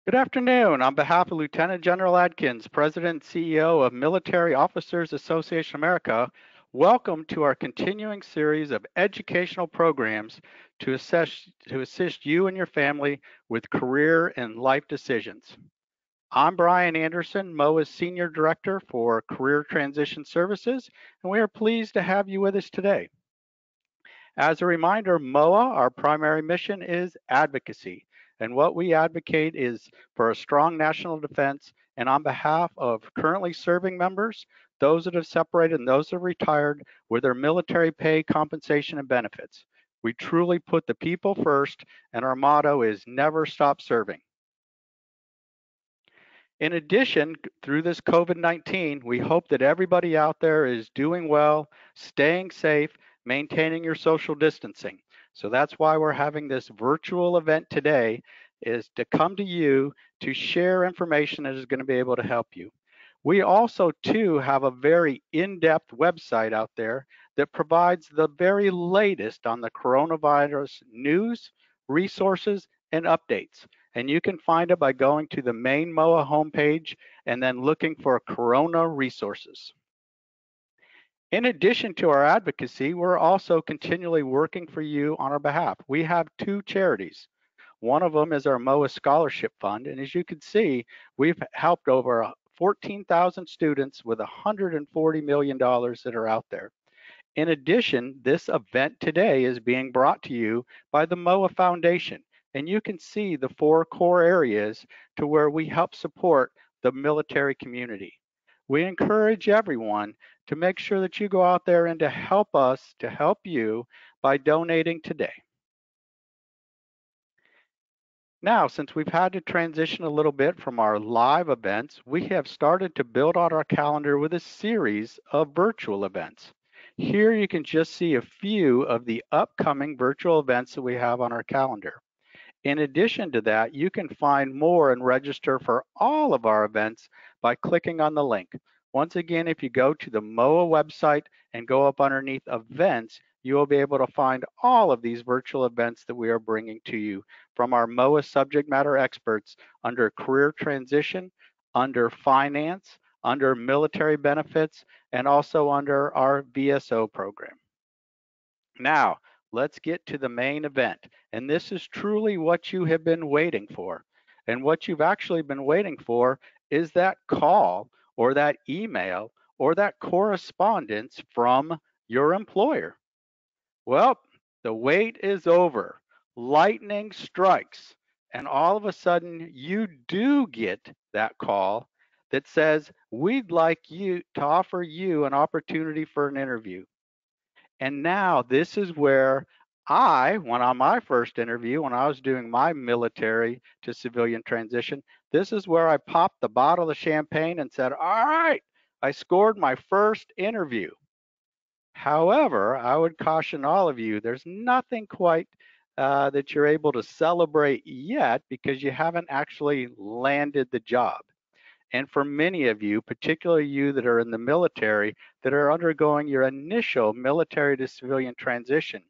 Good afternoon. On behalf of Lieutenant General Adkins, President and CEO of Military Officers Association America, welcome to our continuing series of educational programs to assist you and your family with career and life decisions. I'm Brian Anderson, MOA's Senior Director for Career Transition Services, and we are pleased to have you with us today. As a reminder, MOA, our primary mission is advocacy. And what we advocate is for a strong national defense and on behalf of currently serving members, those that have separated and those that have retired with their military pay, compensation, and benefits. We truly put the people first, and our motto is never stop serving. In addition, through this COVID-19, we hope that everybody out there is doing well, staying safe, maintaining your social distancing. So that's why we're having this virtual event today is to come to you to share information that is going to be able to help you. We also too have a very in-depth website out there that provides the very latest on the coronavirus news, resources, and updates. And you can find it by going to the main MOA homepage and then looking for Corona resources. In addition to our advocacy, we're also continually working for you on our behalf. We have two charities. One of them is our MOA Scholarship Fund. And as you can see, we've helped over 14,000 students with $140 million that are out there. In addition, this event today is being brought to you by the MOA Foundation, and you can see the four core areas to where we help support the military community. We encourage everyone to make sure that you go out there and to help us, to help you by donating today. Now, since we've had to transition a little bit from our live events, we have started to build out our calendar with a series of virtual events. Here you can just see a few of the upcoming virtual events that we have on our calendar. In addition to that, you can find more and register for all of our events by clicking on the link. Once again, if you go to the MOA website and go up underneath events, you will be able to find all of these virtual events that we are bringing to you from our MOA subject matter experts under career transition, under finance, under military benefits, and also under our VSO program. Now, let's get to the main event. And this is truly what you have been waiting for. And what you've actually been waiting for is that call or that email or that correspondence from your employer. Well, the wait is over. Lightning strikes. And all of a sudden, you do get that call that says, we'd like you to offer you an opportunity for an interview. And now this is where I went on my first interview when I was doing my military to civilian transition. This is where I popped the bottle of champagne and said, all right, I scored my first interview. However, I would caution all of you, there's nothing quite that you're able to celebrate yet because you haven't actually landed the job. And for many of you, particularly you that are in the military, that are undergoing your initial military to civilian transition,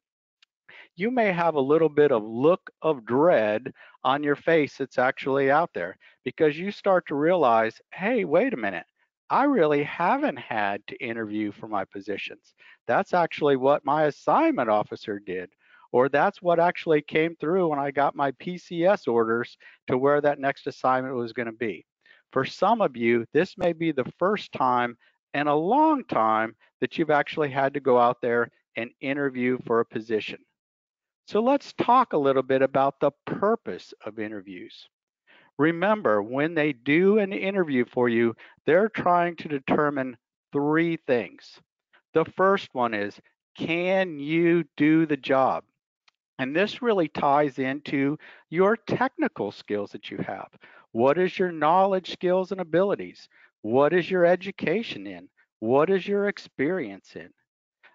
you may have a little bit of look of dread on your face that's actually out there because you start to realize, hey, wait a minute. I really haven't had to interview for my positions. That's actually what my assignment officer did, or that's what actually came through when I got my PCS orders to where that next assignment was going to be. For some of you, this may be the first time in a long time that you've actually had to go out there and interview for a position. So let's talk a little bit about the purpose of interviews. Remember, when they do an interview for you, they're trying to determine three things. The first one is, can you do the job? And this really ties into your technical skills that you have. What is your knowledge, skills, and abilities? What is your education in? What is your experience in?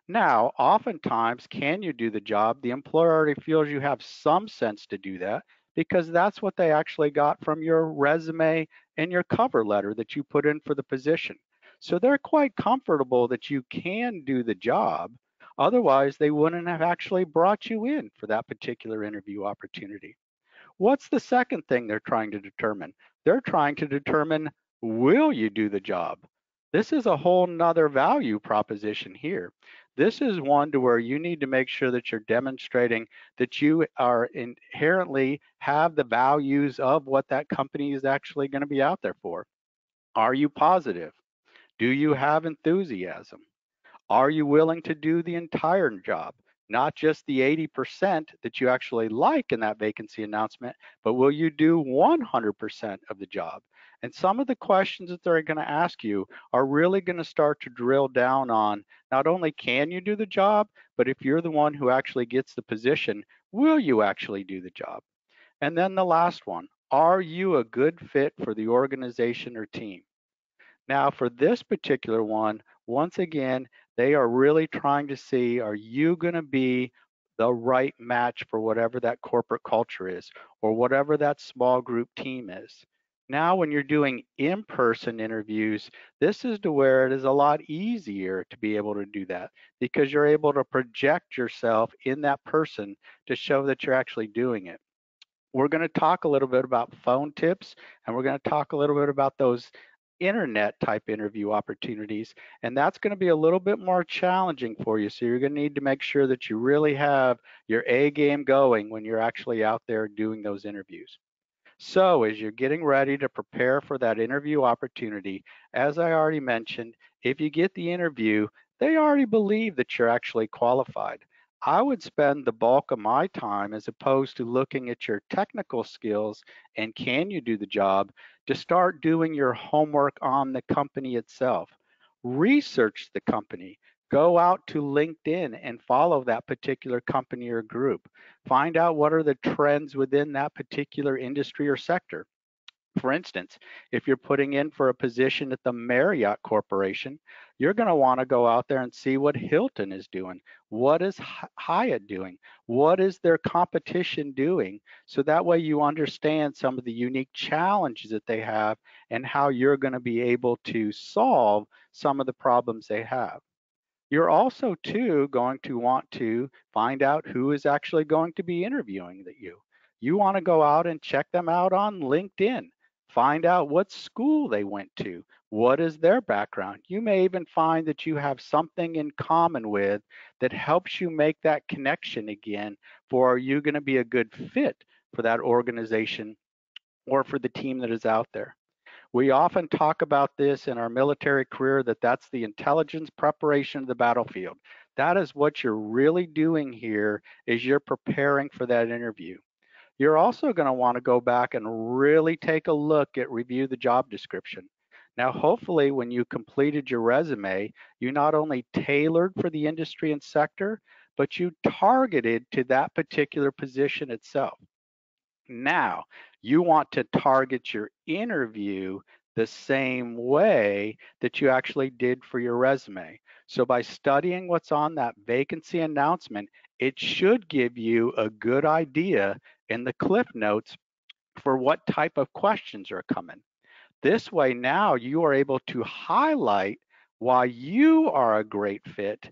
Now, oftentimes, can you do the job? The employer already feels you have some sense to do that because that's what they actually got from your resume and your cover letter that you put in for the position. So they're quite comfortable that you can do the job. Otherwise, they wouldn't have actually brought you in for that particular interview opportunity. What's the second thing they're trying to determine? They're trying to determine, will you do the job? This is a whole nother value proposition here. This is one to where you need to make sure that you're demonstrating that you are inherently have the values of what that company is actually going to be out there for. Are you positive? Do you have enthusiasm? Are you willing to do the entire job? Not just the 80% that you actually like in that vacancy announcement, but will you do 100% of the job? And some of the questions that they're going to ask you are really going to start to drill down on not only can you do the job, but if you're the one who actually gets the position, will you actually do the job? And then the last one, are you a good fit for the organization or team? Now, for this particular one, once again, they are really trying to see, are you going to be the right match for whatever that corporate culture is or whatever that small group team is? Now, when you're doing in-person interviews, this is to where it is a lot easier to be able to do that because you're able to project yourself in that person to show that you're actually doing it. We're going to talk a little bit about phone tips, and we're going to talk a little bit about those internet type interview opportunities. And that's going to be a little bit more challenging for you. So you're going to need to make sure that you really have your A game going when you're actually out there doing those interviews. So, as you're getting ready to prepare for that interview opportunity, as I already mentioned, if you get the interview, they already believe that you're actually qualified. I would spend the bulk of my time as opposed to looking at your technical skills and can you do the job to start doing your homework on the company itself. Research the company. Go out to LinkedIn and follow that particular company or group. Find out what are the trends within that particular industry or sector. For instance, if you're putting in for a position at the Marriott Corporation, you're going to want to go out there and see what Hilton is doing. What is Hyatt doing? What is their competition doing? So that way you understand some of the unique challenges that they have and how you're going to be able to solve some of the problems they have. You're also too going to want to find out who is actually going to be interviewing that you. You want to go out and check them out on LinkedIn. Find out what school they went to. What is their background? You may even find that you have something in common with that helps you make that connection again for are you going to be a good fit for that organization or for the team that is out there. We often talk about this in our military career that that's the intelligence preparation of the battlefield. That is what you're really doing here is you're preparing for that interview. You're also going to want to go back and really take a look at review the job description. Now, hopefully when you completed your resume, you not only tailored for the industry and sector, but you targeted to that particular position itself. Now, you want to target your interview the same way that you actually did for your resume. So by studying what's on that vacancy announcement, it should give you a good idea in the cliff notes for what type of questions are coming. This way now you are able to highlight why you are a great fit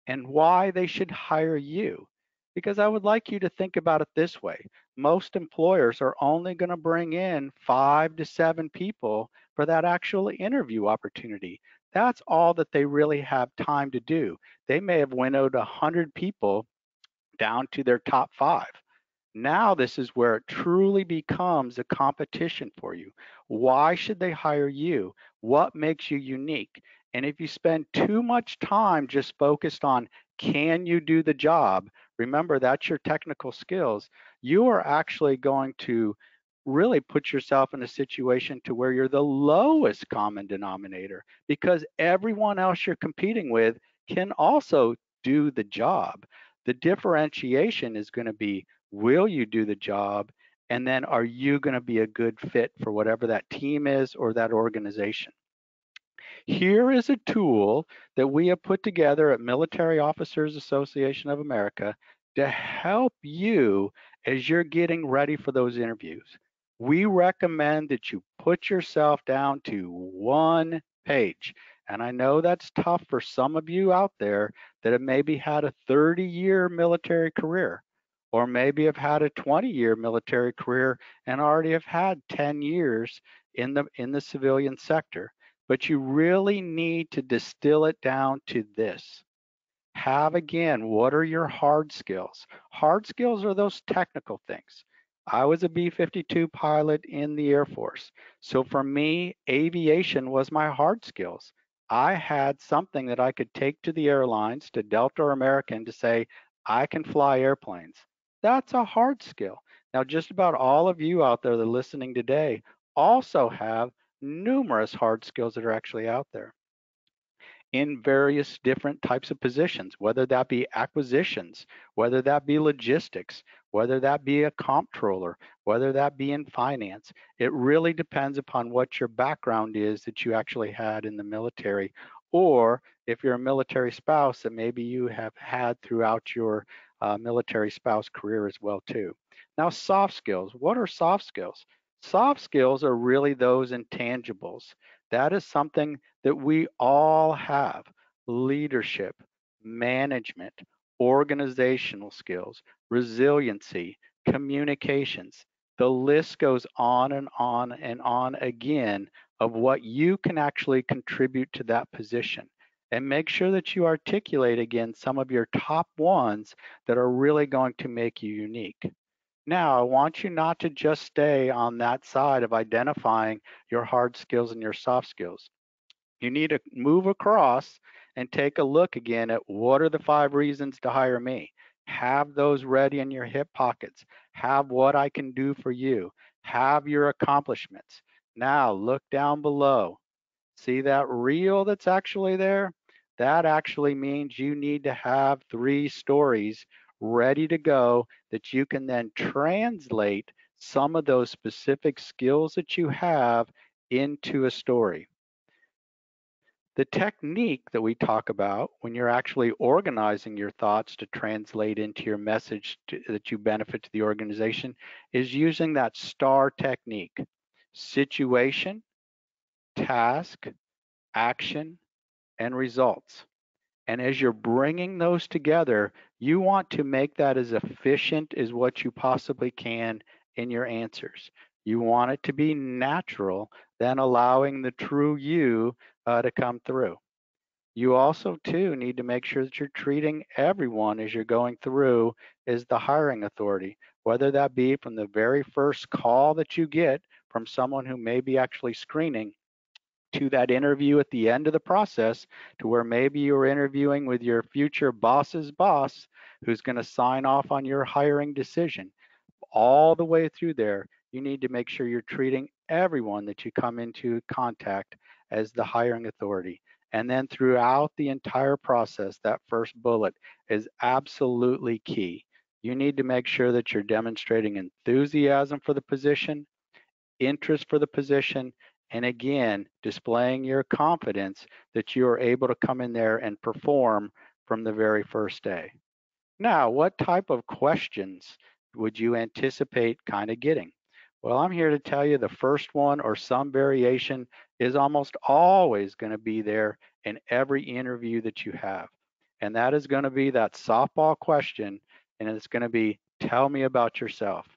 and why they should hire you. Because I would like you to think about it this way. Most employers are only going to bring in 5 to 7 people for that actual interview opportunity. That's all that they really have time to do. They may have winnowed 100 people down to their top 5. Now this is where it truly becomes a competition for you. Why should they hire you? What makes you unique? And if you spend too much time just focused on can you do the job, remember that's your technical skills, you are actually going to really put yourself in a situation to where you're the lowest common denominator because everyone else you're competing with can also do the job. The differentiation is going to be will you do the job? And then are you going to be a good fit for whatever that team is or that organization? Here is a tool that we have put together at Military Officers Association of America to help you as you're getting ready for those interviews. We recommend that you put yourself down to 1 page. And I know that's tough for some of you out there that have maybe had a 30-year military career. or maybe have had a 20-year military career and already have had 10 years in the civilian sector. But you really need to distill it down to this. Have again, what are your hard skills? Hard skills are those technical things. I was a B 52 pilot in the Air Force. So for me, aviation was my hard skills. I had something that I could take to the airlines, to Delta or American, to say, I can fly airplanes. That's a hard skill. Now, just about all of you out there that are listening today also have numerous hard skills that are actually out there in various different types of positions, whether that be acquisitions, whether that be logistics, whether that be a comptroller, whether that be in finance. It really depends upon what your background is that you actually had in the military, or if you're a military spouse, that maybe you have had throughout your military spouse career as well too. Now, soft skills. What are soft skills? Soft skills are really those intangibles. That is something that we all have: leadership, management, organizational skills, resiliency, communications. The list goes on and on and on again of what you can actually contribute to that position. And make sure that you articulate again some of your top ones that are really going to make you unique. Now, I want you not to just stay on that side of identifying your hard skills and your soft skills. You need to move across and take a look again at what are the 5 reasons to hire me. Have those ready in your hip pockets. Have what I can do for you. Have your accomplishments. Now look down below. See that reel that's actually there? That actually means you need to have 3 stories ready to go that you can then translate some of those specific skills that you have into a story. The technique that we talk about when you're actually organizing your thoughts to translate into your message that you benefit to the organization is using that STAR technique: situation, task, action, and results. And as you're bringing those together, you want to make that as efficient as what you possibly can in your answers. You want it to be natural, then allowing the true you to come through. You also, too, need to make sure that you're treating everyone as you're going through as the hiring authority, whether that be from the very first call that you get from someone who may be actually screening to that interview at the end of the process, to where maybe you're interviewing with your future boss's boss who's going to sign off on your hiring decision. All the way through there, you need to make sure you're treating everyone that you come into contact as the hiring authority. And then throughout the entire process, that first bullet is absolutely key. You need to make sure that you're demonstrating enthusiasm for the position, interest for the position, and again, displaying your confidence that you are able to come in there and perform from the very first day. Now, what type of questions would you anticipate kind of getting? Well, I'm here to tell you the first one or some variation is almost always going to be there in every interview that you have. And that is going to be that softball question, and it's going to be, tell me about yourself,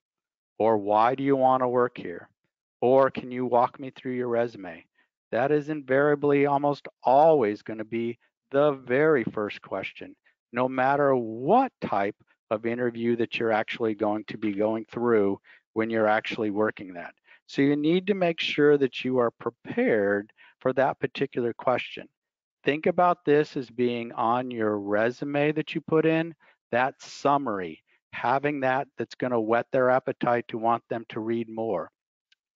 or why do you want to work here? Or can you walk me through your resume? That is invariably almost always going to be the very first question, no matter what type of interview that you're actually going to be going through when you're actually working that. So you need to make sure that you are prepared for that particular question. Think about this as being on your resume that you put in, that summary, having that that's going to whet their appetite to want them to read more.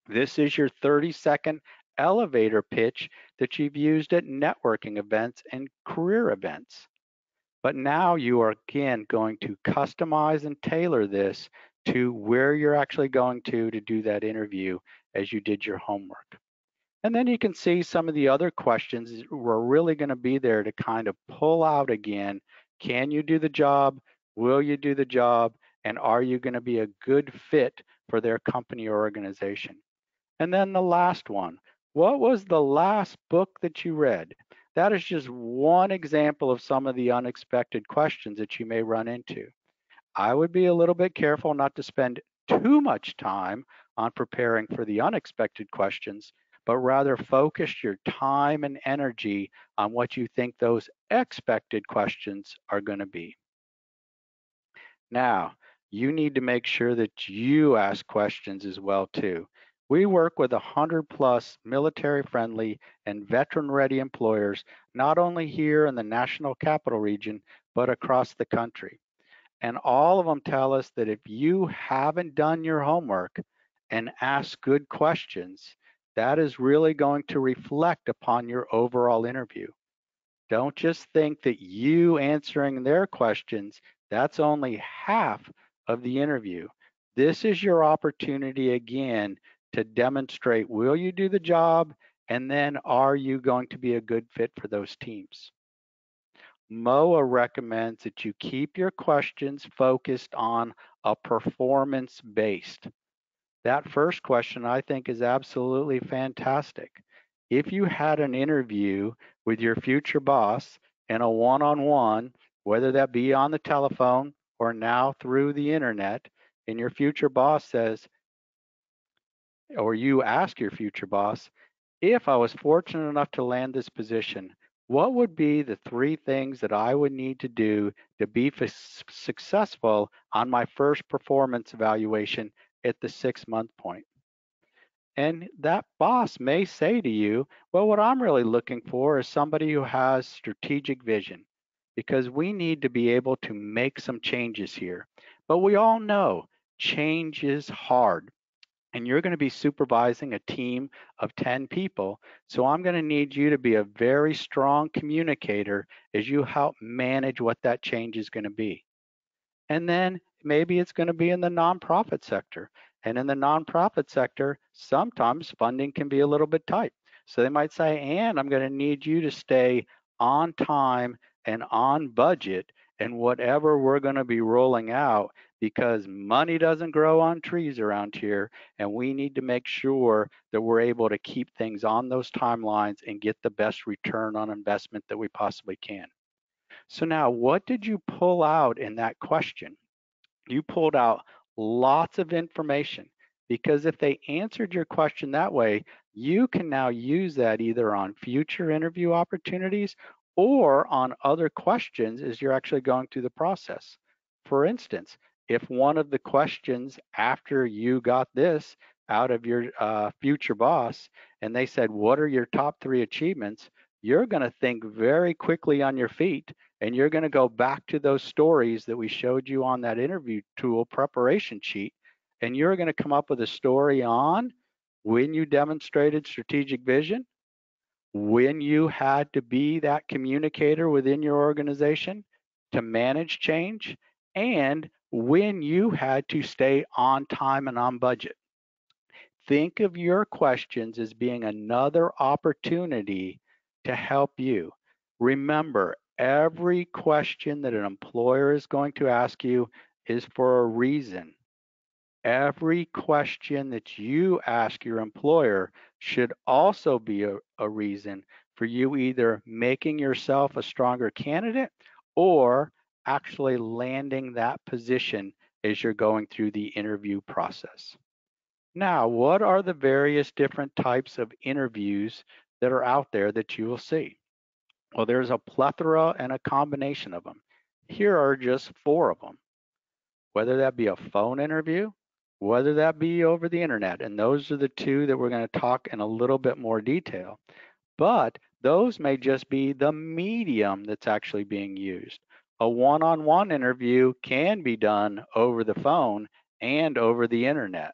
This is your 30-second elevator pitch that you've used at networking events and career events. But now you are again going to customize and tailor this to where you're actually going to do that interview as you did your homework. And then you can see some of the other questions were really going to be there to kind of pull out again, can you do the job? Will you do the job? And are you going to be a good fit for their company or organization? And then the last one, what was the last book that you read? That is just one example of some of the unexpected questions that you may run into. I would be a little bit careful not to spend too much time on preparing for the unexpected questions, but rather focus your time and energy on what you think those expected questions are going to be. Now, you need to make sure that you ask questions as well too. We work with 100 plus military friendly and veteran ready employers, not only here in the National Capital Region, but across the country. And all of them tell us that if you haven't done your homework and asked good questions, that is really going to reflect upon your overall interview. Don't just think that you answering their questions, that's only half of the interview. This is your opportunity again to demonstrate, will you do the job? And then are you going to be a good fit for those teams? MOA recommends that you keep your questions focused on a performance based. That first question I think is absolutely fantastic. If you had an interview with your future boss in a one on one, whether that be on the telephone or now through the internet, and your future boss says, or you ask your future boss, if I was fortunate enough to land this position, what would be the three things that I would need to do to be successful on my first performance evaluation at the 6 month point? And that boss may say to you, well, what I'm really looking for is somebody who has strategic vision because we need to be able to make some changes here. But we all know change is hard and you're going to be supervising a team of 10 people. So I'm going to need you to be a very strong communicator as you help manage what that change is going to be. And then maybe it's going to be in the nonprofit sector. And in the nonprofit sector, sometimes funding can be a little bit tight. So they might say, and I'm going to need you to stay on time and on budget and whatever we're going to be rolling out because money doesn't grow on trees around here. And we need to make sure that we're able to keep things on those timelines and get the best return on investment that we possibly can. So now, what did you pull out in that question? You pulled out lots of information because if they answered your question that way, you can now use that either on future interview opportunities or on other questions as you're actually going through the process. For instance, if one of the questions after you got this out of your future boss and they said, what are your top three achievements? You're going to think very quickly on your feet and you're going to go back to those stories that we showed you on that interview tool preparation sheet. And you're going to come up with a story on when you demonstrated strategic vision, when you had to be that communicator within your organization to manage change, and when you had to stay on time and on budget. Think of your questions as being another opportunity to help you. Remember, every question that an employer is going to ask you is for a reason. Every question that you ask your employer should also be a reason for you either making yourself a stronger candidate or actually landing that position as you're going through the interview process. Now, what are the various different types of interviews that are out there that you will see? Well, there's a plethora and a combination of them. Here are just four of them, whether that be a phone interview, whether that be over the internet. And those are the two that we're going to talk in a little bit more detail. But those may just be the medium that's actually being used. A one-on-one interview can be done over the phone and over the internet.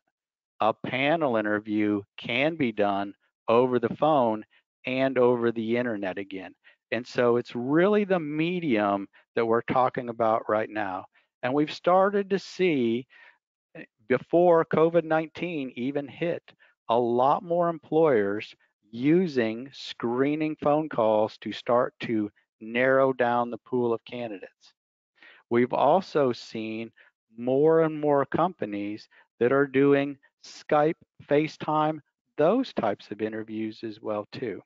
A panel interview can be done over the phone and over the internet again. And so it's really the medium that we're talking about right now. And we've started to see before COVID-19 even hit, a lot more employers using screening phone calls to start to narrow down the pool of candidates. We've also seen more and more companies that are doing Skype, FaceTime, those types of interviews as well too.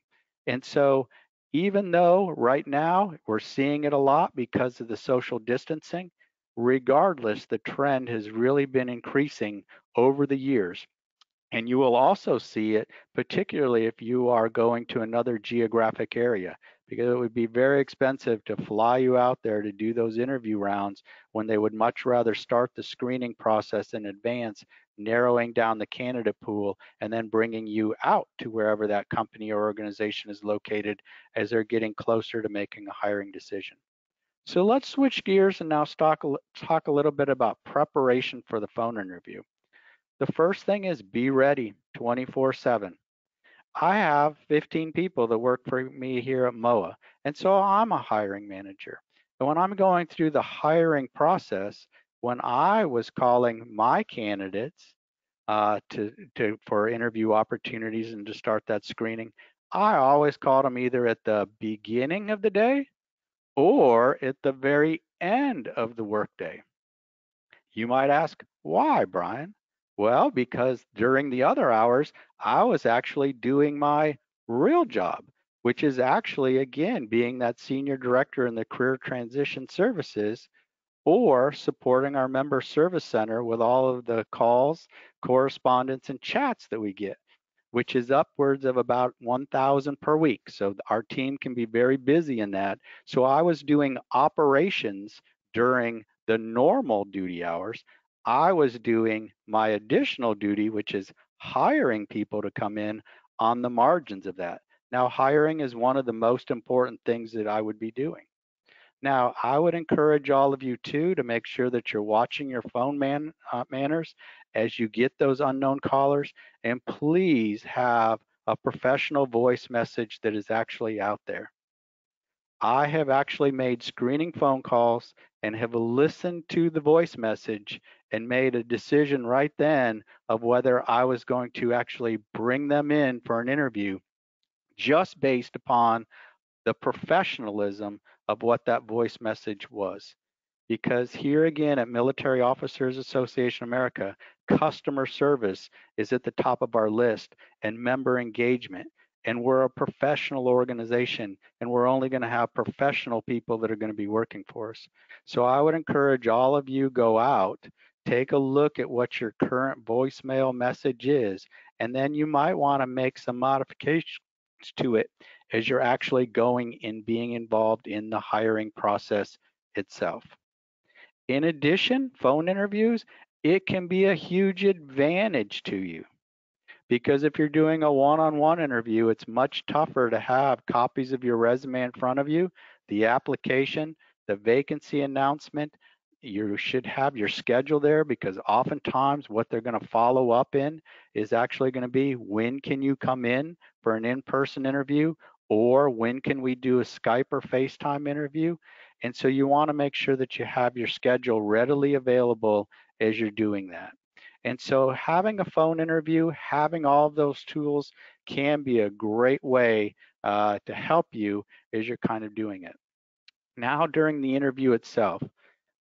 And so even though right now we're seeing it a lot because of the social distancing, Regardless, the trend has really been increasing over the years. And you will also see it, particularly if you are going to another geographic area, because it would be very expensive to fly you out there to do those interview rounds when they would much rather start the screening process in advance, narrowing down the candidate pool, and then bringing you out to wherever that company or organization is located as they're getting closer to making a hiring decision. So let's switch gears and now talk a little bit about preparation for the phone interview. The first thing is be ready 24/7. I have 15 people that work for me here at MOA, and so I'm a hiring manager. And when I'm going through the hiring process, when I was calling my candidates for interview opportunities and to start that screening, I always called them either at the beginning of the day or at the very end of the workday. You might ask, why, Brian? Well, because during the other hours, I was actually doing my real job, which is actually, again, being that senior director in the career transition services or supporting our member service center with all of the calls, correspondence, and chats that we get, which is upwards of about 1,000 per week. So our team can be very busy in that. So I was doing operations during the normal duty hours. I was doing my additional duty, which is hiring people to come in on the margins of that. Now, hiring is one of the most important things that I would be doing. Now, I would encourage all of you too to make sure that you're watching your phone manners as you get those unknown callers, and please have a professional voice message that is actually out there. I have actually made screening phone calls and have listened to the voice message and made a decision right then of whether I was going to actually bring them in for an interview just based upon the professionalism of what that voice message was. Because here again at Military Officers Association America, customer service is at the top of our list and member engagement. And we're a professional organization and we're only going to have professional people that are going to be working for us. So I would encourage all of you go out, take a look at what your current voicemail message is, and then you might want to make some modifications to it as you're actually going and being involved in the hiring process itself. In addition, phone interviews, it can be a huge advantage to you because if you're doing a one-on-one interview, it's much tougher to have copies of your resume in front of you, the application, the vacancy announcement. You should have your schedule there because oftentimes what they're going to follow up in is actually going to be when can you come in for an in-person interview or when can we do a Skype or FaceTime interview. And so you want to make sure that you have your schedule readily available as you're doing that. And so having a phone interview, having all of those tools can be a great way to help you as you're kind of doing it. Now, during the interview itself,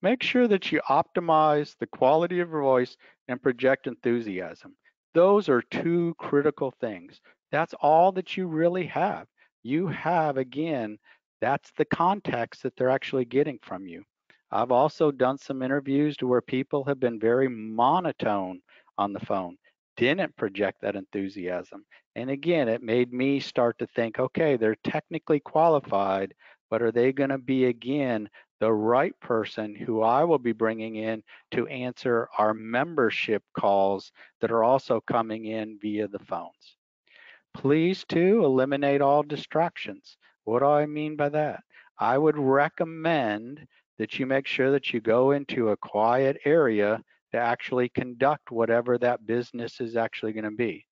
make sure that you optimize the quality of your voice and project enthusiasm. Those are two critical things. That's all that you really have. You have, again, that's the context that they're actually getting from you. I've also done some interviews to where people have been very monotone on the phone, didn't project that enthusiasm. And again, it made me start to think, okay, they're technically qualified, but are they going to be, again, the right person who I will be bringing in to answer our membership calls that are also coming in via the phones. Please, too, eliminate all distractions. What do I mean by that? I would recommend that you make sure that you go into a quiet area to actually conduct whatever that business is actually going to be.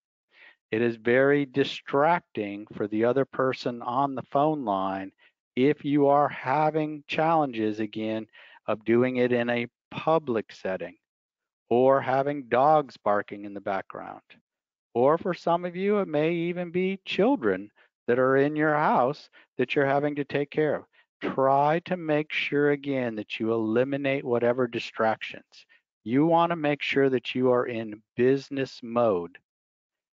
It is very distracting for the other person on the phone line if you are having challenges, again, of doing it in a public setting or having dogs barking in the background. Or for some of you, it may even be children that are in your house that you're having to take care of. Try to make sure, again, that you eliminate whatever distractions. You want to make sure that you are in business mode.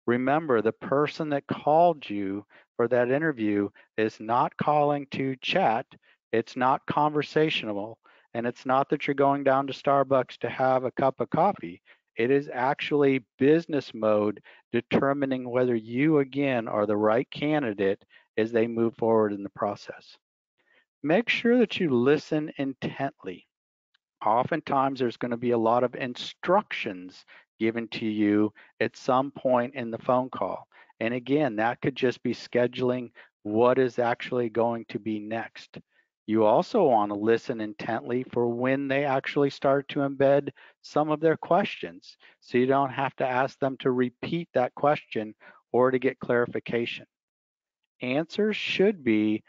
Remember, the person that called you for that interview is not calling to chat. It's not conversational. And it's not that you're going down to Starbucks to have a cup of coffee. It is actually business mode determining whether you, again, are the right candidate as they move forward in the process. Make sure that you listen intently. Oftentimes, there's going to be a lot of instructions given to you at some point in the phone call. And again, that could just be scheduling what is actually going to be next. You also want to listen intently for when they actually start to embed some of their questions, so you don't have to ask them to repeat that question or to get clarification. Answers should be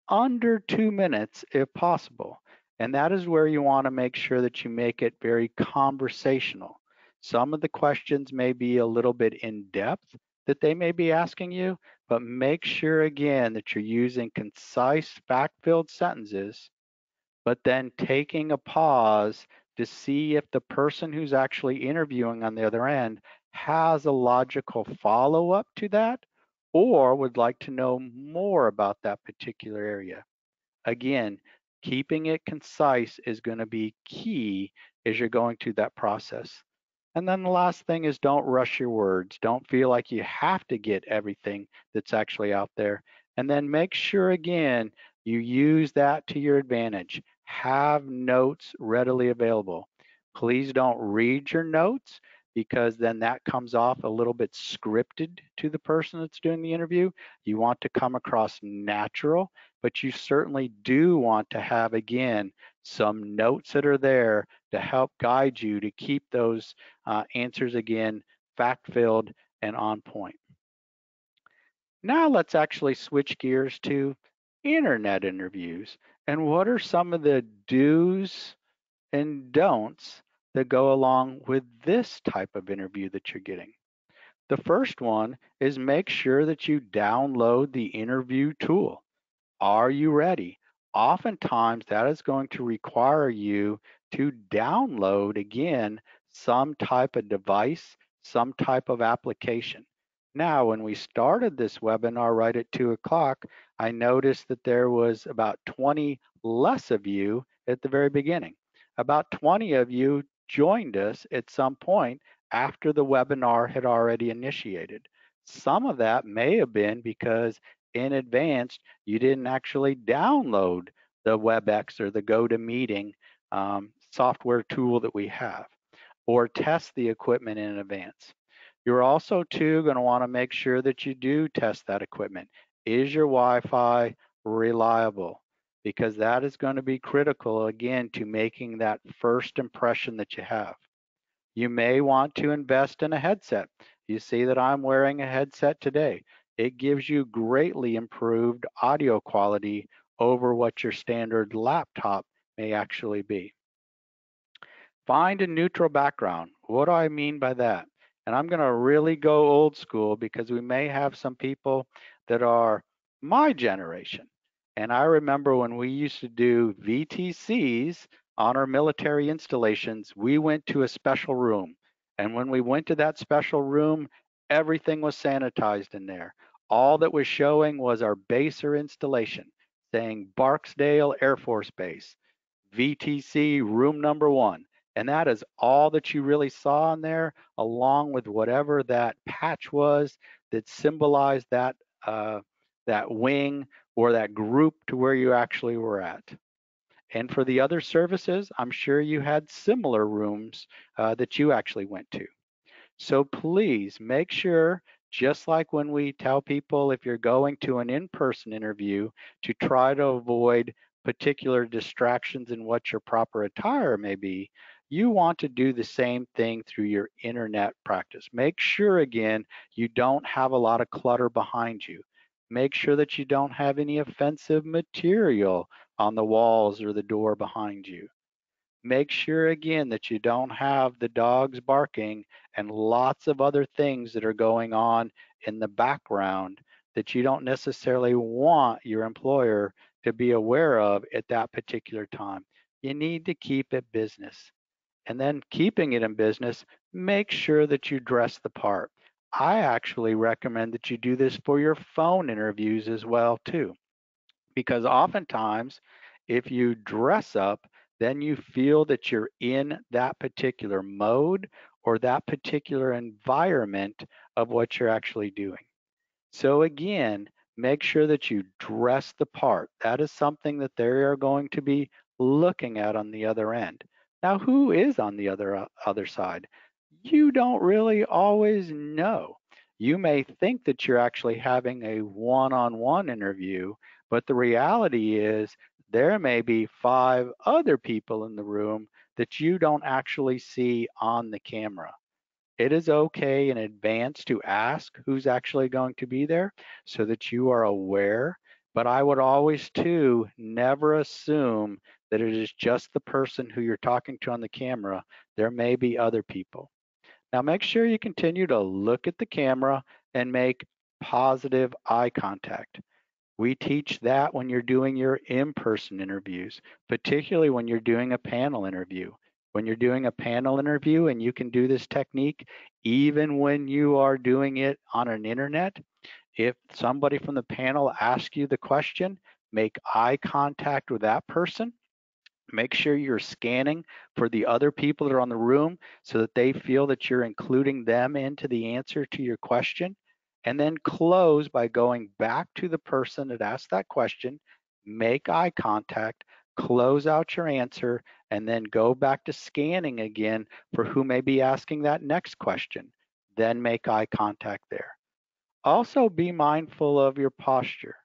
under 2 minutes if possible. And that is where you want to make sure that you make it very conversational. Some of the questions may be a little bit in depth that they may be asking you, but make sure again that you're using concise, fact filled sentences, but then taking a pause to see if the person who's actually interviewing on the other end has a logical follow up to that or would like to know more about that particular area. Again, keeping it concise is going to be key as you're going through that process. And then the last thing is don't rush your words. Don't feel like you have to get everything that's actually out there. And then make sure, again, you use that to your advantage. Have notes readily available. Please don't read your notes because then that comes off a little bit scripted to the person that's doing the interview. You want to come across natural, but you certainly do want to have, again, some notes that are there to help guide you to keep those answers, again, fact filled and on point. Now let's actually switch gears to internet interviews. And what are some of the do's and don'ts that go along with this type of interview that you're getting? The first one is make sure that you download the interview tool. Are you ready? Oftentimes, that is going to require you to download, again, some type of device, some type of application. Now, when we started this webinar right at 2 o'clock, I noticed that there was about 20 less of you at the very beginning. About 20 of you joined us at some point after the webinar had already initiated. Some of that may have been because in advance you didn't actually download the WebEx or the GoToMeeting software tool that we have, or test the equipment in advance. You're also too going to want to make sure that you do test that equipment. Is your Wi-Fi reliable? Because that is going to be critical, again, to making that first impression that you have. You may want to invest in a headset. You see that I'm wearing a headset today. It gives you greatly improved audio quality over what your standard laptop may actually be. Find a neutral background. What do I mean by that? And I'm going to really go old school because we may have some people that are my generation. And I remember when we used to do VTCs on our military installations, we went to a special room. And when we went to that special room, everything was sanitized in there. All that was showing was our base or installation saying Barksdale Air Force Base, VTC room number 1. And that is all that you really saw in there, along with whatever that patch was that symbolized that wing or that group to where you actually were at. And for the other services, I'm sure you had similar rooms that you actually went to. So please make sure, just like when we tell people if you're going to an in-person interview, to try to avoid particular distractions in what your proper attire may be, you want to do the same thing through your internet practice. Make sure, again, you don't have a lot of clutter behind you. Make sure that you don't have any offensive material on the walls or the door behind you. Make sure again that you don't have the dogs barking and lots of other things that are going on in the background that you don't necessarily want your employer to be aware of at that particular time. You need to keep it business. And then keeping it in business, make sure that you dress the part. I actually recommend that you do this for your phone interviews as well too, because oftentimes if you dress up, then you feel that you're in that particular mode or that particular environment of what you're actually doing. So again, make sure that you dress the part. That is something that they are going to be looking at on the other end. Now, who is on the other side? You don't really always know. You may think that you're actually having a one-on-one interview, but the reality is there may be 5 other people in the room that you don't actually see on the camera. It is okay in advance to ask who's actually going to be there so that you are aware. But I would always, too, never assume that it is just the person who you're talking to on the camera. There may be other people. Now, make sure you continue to look at the camera and make positive eye contact. We teach that when you're doing your in-person interviews, particularly when you're doing a panel interview. When you're doing a panel interview and you can do this technique, even when you are doing it on an internet, if somebody from the panel asks you the question, make eye contact with that person. Make sure you're scanning for the other people that are on the room so that they feel that you're including them into the answer to your question. And then close by going back to the person that asked that question, make eye contact, close out your answer, and then go back to scanning again for who may be asking that next question. Then make eye contact there. Also, be mindful of your posture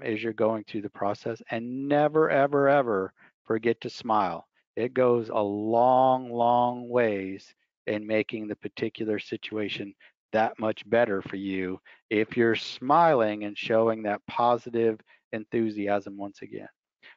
as you're going through the process, and never, ever, ever forget to smile. It goes a long, long ways in making the particular situation that much better for you if you're smiling and showing that positive enthusiasm once again.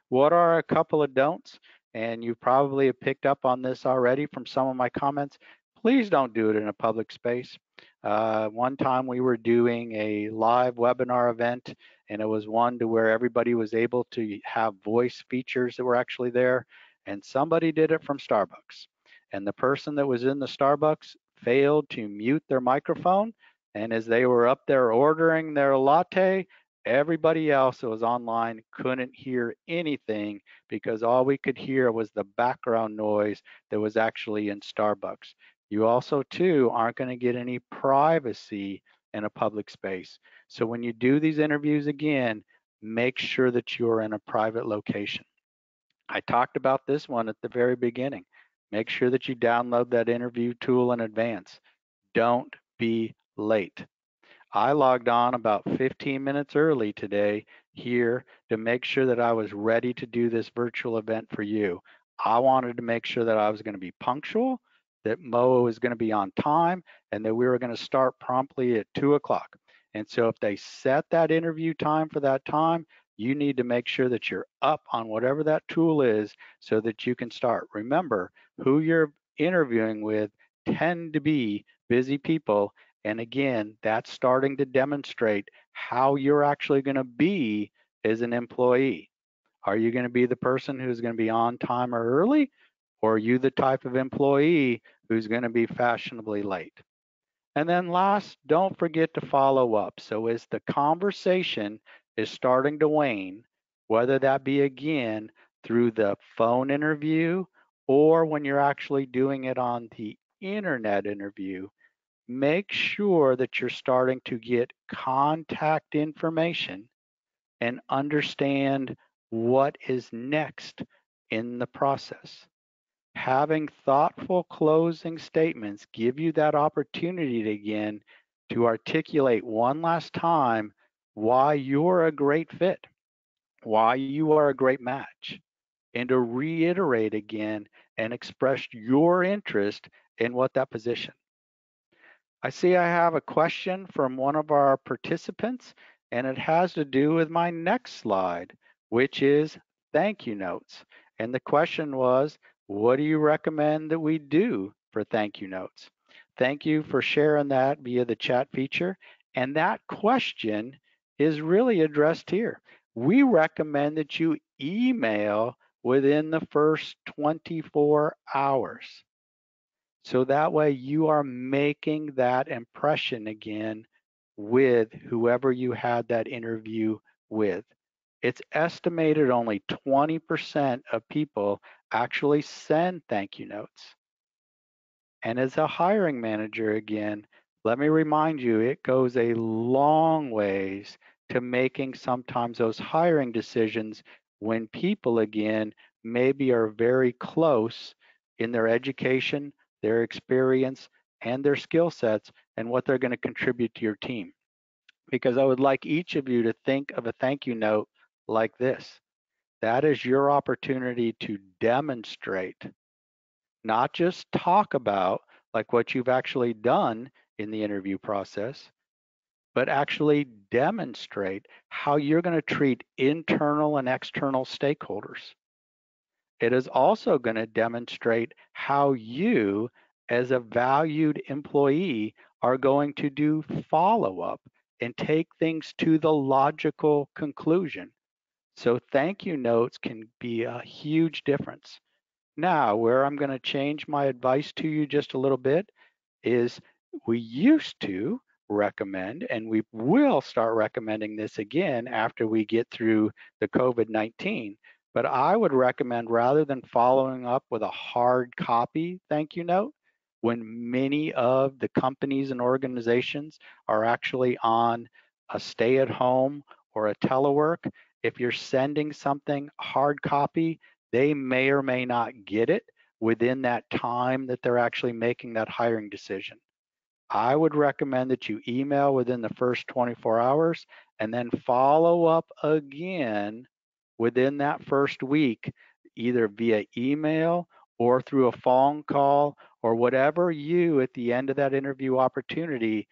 What are a couple of don'ts? And you probably have picked up on this already from some of my comments. Please don't do it in a public space. One time we were doing a live webinar event, and it was one to where everybody was able to have voice features that were actually there, and somebody did it from Starbucks. And the person that was in the Starbucks failed to mute their microphone, and as they were up there ordering their latte, everybody else that was online couldn't hear anything because all we could hear was the background noise that was actually in Starbucks. You also, too, aren't going to get any privacy in a public space. So when you do these interviews again, make sure that you're in a private location. I talked about this one at the very beginning. Make sure that you download that interview tool in advance. Don't be late. I logged on about 15 minutes early today here to make sure that I was ready to do this virtual event for you. I wanted to make sure that I was going to be punctual, that Moa was going to be on time, and that we were going to start promptly at 2 o'clock. And so if they set that interview time for that time, you need to make sure that you're up on whatever that tool is so that you can start. Remember, who you're interviewing with tend to be busy people, and again, that's starting to demonstrate how you're actually going to be as an employee. Are you going to be the person who's going to be on time or early? Or are you the type of employee who's going to be fashionably late? And then last, don't forget to follow up. So as the conversation is starting to wane, whether that be again through the phone interview or when you're actually doing it on the internet interview, make sure that you're starting to get contact information and understand what is next in the process. Having thoughtful closing statements give you that opportunity to, again, to articulate one last time why you're a great fit, why you are a great match, and to reiterate again and express your interest in what that position. I see I have a question from one of our participants, and it has to do with my next slide, which is thank you notes. And the question was, what do you recommend that we do for thank you notes? Thank you for sharing that via the chat feature. And that question is really addressed here. We recommend that you email within the first 24 hours. So that way you are making that impression again with whoever you had that interview with. It's estimated only 20% of people actually send thank you notes. And as a hiring manager, again, let me remind you, it goes a long ways to making sometimes those hiring decisions when people, again, maybe are very close in their education, their experience, and their skill sets and what they're going to contribute to your team. Because I would like each of you to think of a thank you note like this. That is your opportunity to demonstrate, not just talk about like what you've actually done in the interview process, but actually demonstrate how you're going to treat internal and external stakeholders. It is also going to demonstrate how you, as a valued employee, are going to do follow up and take things to the logical conclusion. So, thank you notes can be a huge difference. Now, where I'm going to change my advice to you just a little bit is we used to recommend, and we will start recommending this again after we get through the COVID-19. But I would recommend rather than following up with a hard copy thank you note, when many of the companies and organizations are actually on a stay at home or a telework, if you're sending something hard copy, they may or may not get it within that time that they're actually making that hiring decision. I would recommend that you email within the first 24 hours and then follow up again within that first week, either via email or through a phone call or whatever you at the end of that interview opportunity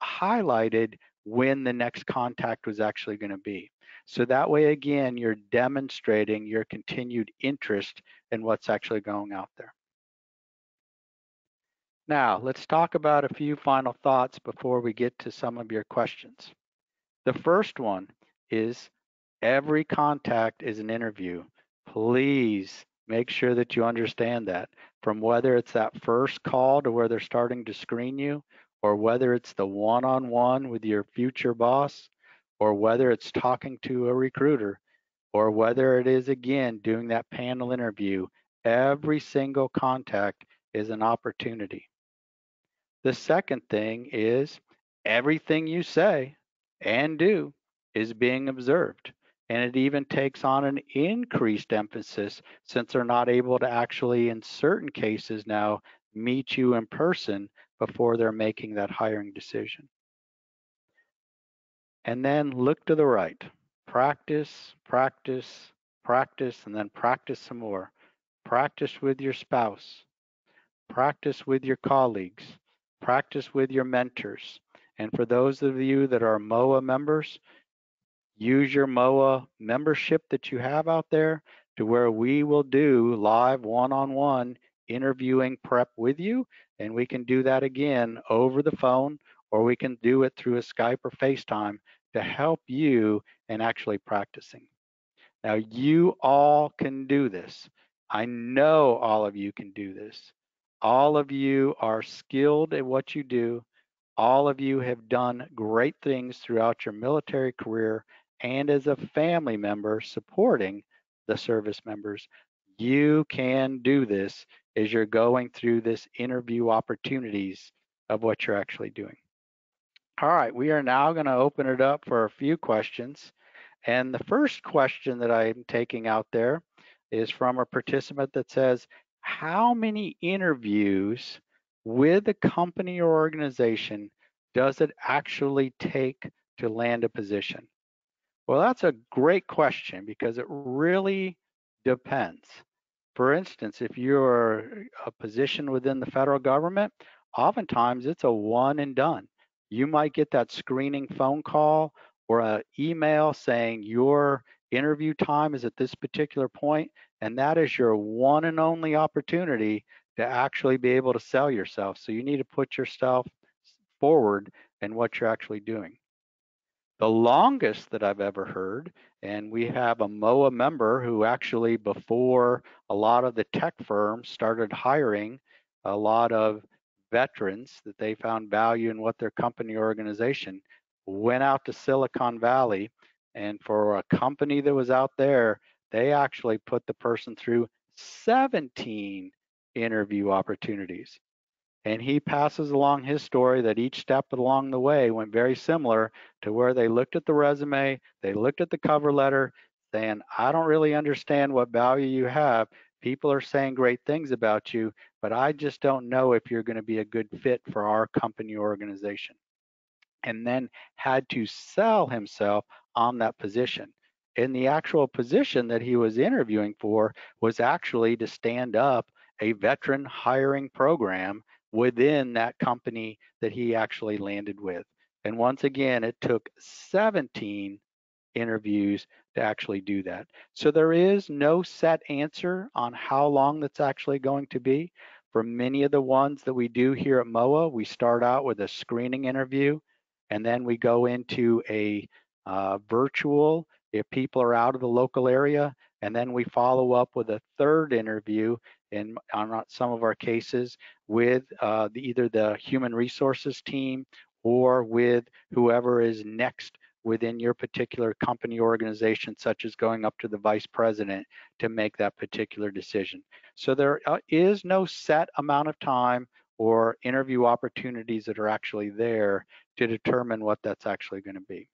highlighted when the next contact was actually going to be. So that way, again, you're demonstrating your continued interest in what's actually going out there. Now, let's talk about a few final thoughts before we get to some of your questions. The first one is every contact is an interview. Please make sure that you understand that, from whether it's that first call to where they're starting to screen you, or whether it's the one-on-one with your future boss, or whether it's talking to a recruiter, or whether it is, again, doing that panel interview. Every single contact is an opportunity. The second thing is everything you say and do is being observed. And it even takes on an increased emphasis since they're not able to actually, in certain cases now, meet you in person before they're making that hiring decision. And then look to the right. Practice, practice, practice, and then practice some more. Practice with your spouse. Practice with your colleagues, practice with your mentors. And for those of you that are MOA members, use your MOA membership that you have out there to where we will do live one-on-one interviewing prep with you. And we can do that again over the phone, or we can do it through a Skype or FaceTime to help you in actually practicing. Now, you all can do this. I know all of you can do this. All of you are skilled at what you do. All of you have done great things throughout your military career and as a family member supporting the service members. You can do this as you're going through this interview opportunities of what you're actually doing. All right, we are now going to open it up for a few questions. And the first question that I'm taking out there is from a participant that says, how many interviews with a company or organization does it actually take to land a position? Well, that's a great question because it really depends. For instance, if you're a position within the federal government, oftentimes it's a one and done. You might get that screening phone call or an email saying your interview time is at this particular point, and that is your one and only opportunity to actually be able to sell yourself. So you need to put yourself forward in what you're actually doing. The longest that I've ever heard, and we have a MOA member who actually, before a lot of the tech firms started hiring a lot of veterans that they found value in what their company or organization, went out to Silicon Valley And for a company that was out there, they actually put the person through 17 interview opportunities. And he passes along his story that each step along the way went very similar to where they looked at the resume, they looked at the cover letter, saying, I don't really understand what value you have. People are saying great things about you, but I just don't know if you're going to be a good fit for our company organization. And then had to sell himself on that position. And the actual position that he was interviewing for was actually to stand up a veteran hiring program within that company that he actually landed with. And once again, it took 17 interviews to actually do that. So there is no set answer on how long that's actually going to be. For many of the ones that we do here at MOA, we start out with a screening interview, and then we go into a virtual if people are out of the local area, and then we follow up with a third interview in on some of our cases with either the human resources team or with whoever is next within your particular company organization, such as going up to the vice president to make that particular decision. So there is no set amount of time or interview opportunities that are actually there to determine what that's actually going to be.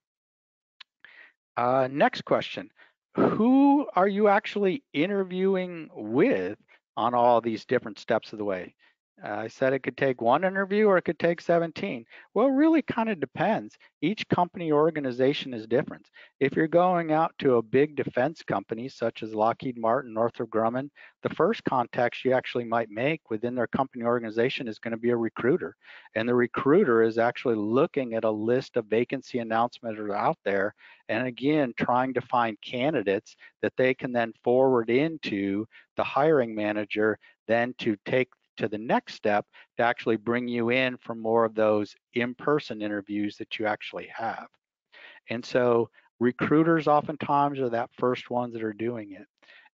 Next question. Who are you actually interviewing with on all these different steps of the way? I said it could take one interview or it could take 17. Well, it really kind of depends. Each company organization is different. If you're going out to a big defense company such as Lockheed Martin, Northrop Grumman, the first contacts you actually might make within their company organization is going to be a recruiter. And the recruiter is actually looking at a list of vacancy announcements that are out there, and again, trying to find candidates that they can then forward into the hiring manager, then to take to the next step to actually bring you in for more of those in-person interviews that you actually have. And so recruiters oftentimes are that first ones that are doing it.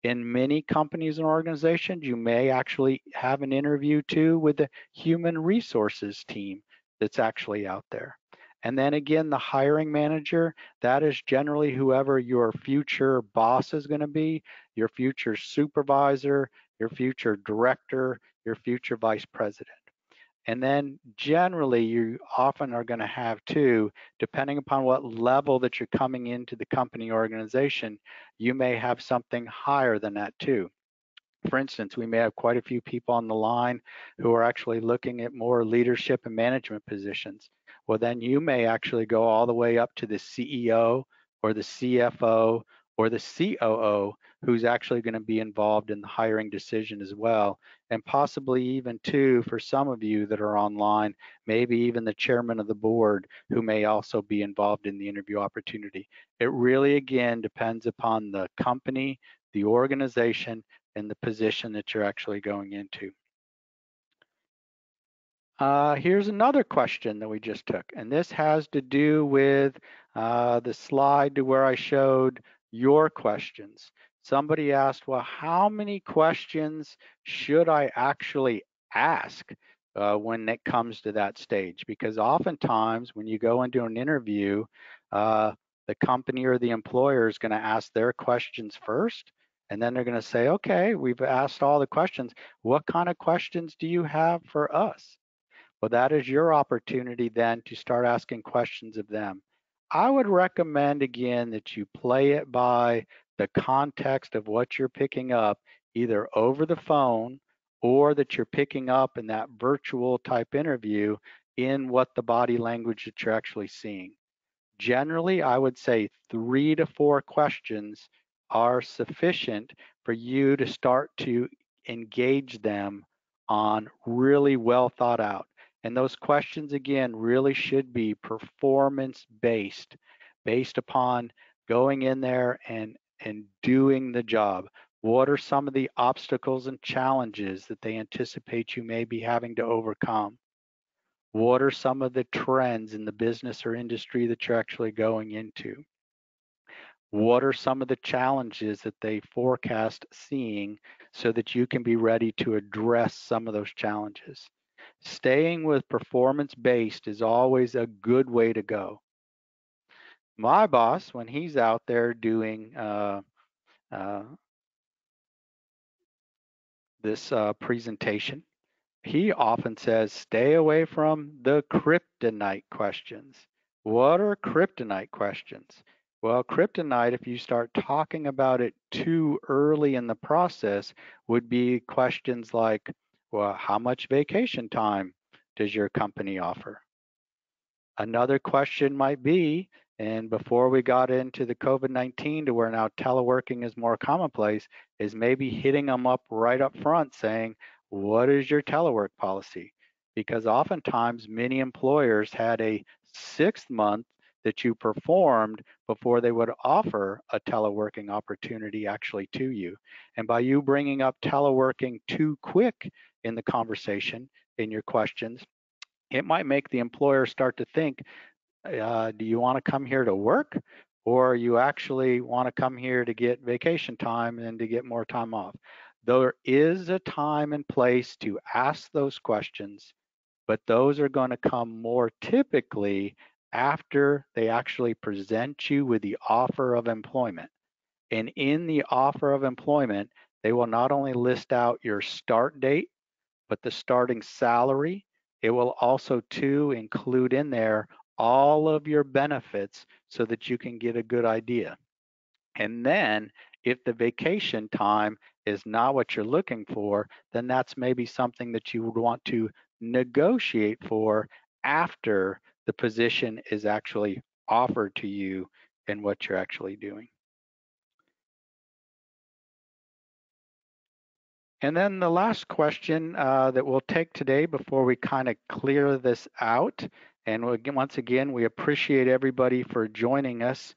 In many companies and organizations, you may actually have an interview too with the human resources team that's actually out there. And then again, the hiring manager, that is generally whoever your future boss is going to be, your future supervisor, your future director, your future vice president. And then generally, you often are going to have two, depending upon what level that you're coming into the company organization, you may have something higher than that too. For instance, we may have quite a few people on the line who are actually looking at more leadership and management positions. Well, then you may actually go all the way up to the CEO or the CFO or the COO who's actually going to be involved in the hiring decision as well. And possibly even too, for some of you that are online, maybe even the chairman of the board who may also be involved in the interview opportunity. It really, again, depends upon the company, the organization, and the position that you're actually going into. Here's another question that we just took, and this has to do with the slide to where I showed your questions. Somebody asked, well, how many questions should I actually ask when it comes to that stage? Because oftentimes when you go into an interview, the company or the employer is going to ask their questions first, and then they're going to say, okay, we've asked all the questions. What kind of questions do you have for us? Well, that is your opportunity then to start asking questions of them. I would recommend again that you play it by the context of what you're picking up, either over the phone or that you're picking up in that virtual type interview in what the body language that you're actually seeing. Generally, I would say 3 to 4 questions are sufficient for you to start to engage them on really well thought out. And those questions, again, really should be performance based, based upon going in there and doing the job. What are some of the obstacles and challenges that they anticipate you may be having to overcome? What are some of the trends in the business or industry that you're actually going into? What are some of the challenges that they forecast seeing so that you can be ready to address some of those challenges? Staying with performance based is always a good way to go. My boss, when he's out there doing uh, this presentation, he often says, stay away from the kryptonite questions. What are kryptonite questions? Well, kryptonite, if you start talking about it too early in the process, would be questions like, well, how much vacation time does your company offer? Another question might be, and before we got into the COVID-19 to where now teleworking is more commonplace, is maybe hitting them up right up front saying, what is your telework policy? Because oftentimes many employers had a 6 month that you performed before they would offer a teleworking opportunity actually to you. And by you bringing up teleworking too quick in the conversation, in your questions, it might make the employer start to think, do you want to come here to work, or you actually want to come here to get vacation time and to get more time off? There is a time and place to ask those questions, but those are going to come more typically after they actually present you with the offer of employment. And in the offer of employment, they will not only list out your start date, but the starting salary. It will also too include in there all of your benefits so that you can get a good idea. And then if the vacation time is not what you're looking for, then that's maybe something that you would want to negotiate for after the position is actually offered to you and what you're actually doing. And then the last question that we'll take today before we kind of clear this out, and once again, we appreciate everybody for joining us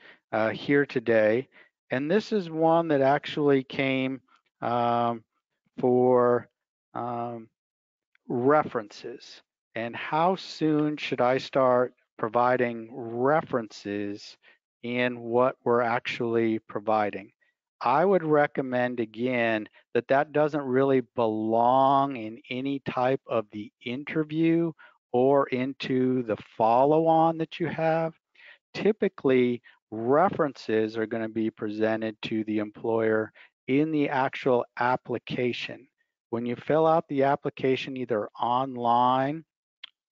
here today. And this is one that actually came um, for um, references. And how soon should I start providing references in what we're actually providing? I would recommend again that that doesn't really belong in any type of the interview or into the follow on that you have. Typically, references are going to be presented to the employer in the actual application. When you fill out the application either online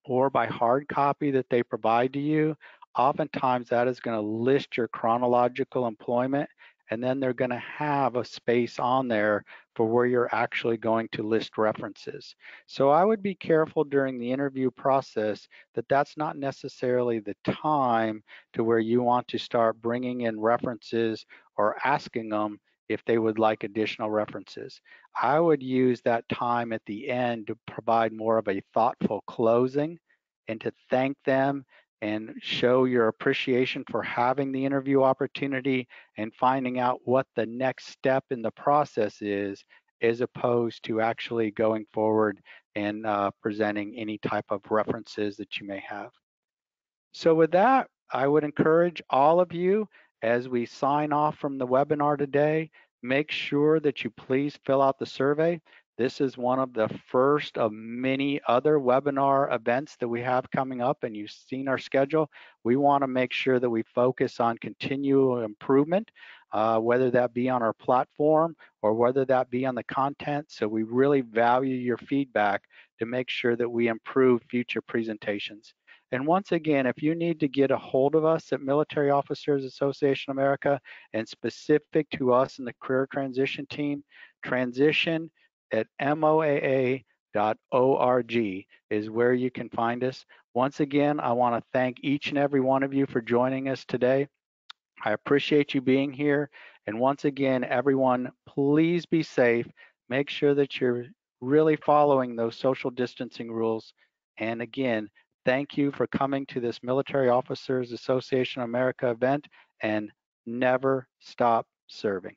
or by hard copy that they provide to you, oftentimes that is going to list your chronological employment, and then they're going to have a space on there for where you're actually going to list references. So I would be careful during the interview process that that's not necessarily the time to where you want to start bringing in references or asking them if they would like additional references. I would use that time at the end to provide more of a thoughtful closing and to thank them and show your appreciation for having the interview opportunity and finding out what the next step in the process is, as opposed to actually going forward and presenting any type of references that you may have. So with that, I would encourage all of you as we sign off from the webinar today, make sure that you please fill out the survey. This is one of the first of many other webinar events that we have coming up, and you've seen our schedule. We want to make sure that we focus on continual improvement, whether that be on our platform or whether that be on the content. So we really value your feedback to make sure that we improve future presentations. And once again, if you need to get a hold of us at Military Officers Association of America and specific to us in the career transition team, transition at moaa.org is where you can find us. Once again, I want to thank each and every one of you for joining us today. I appreciate you being here. And once again, everyone, please be safe. Make sure that you're really following those social distancing rules. And again, thank you for coming to this Military Officers Association of America event, and never stop serving.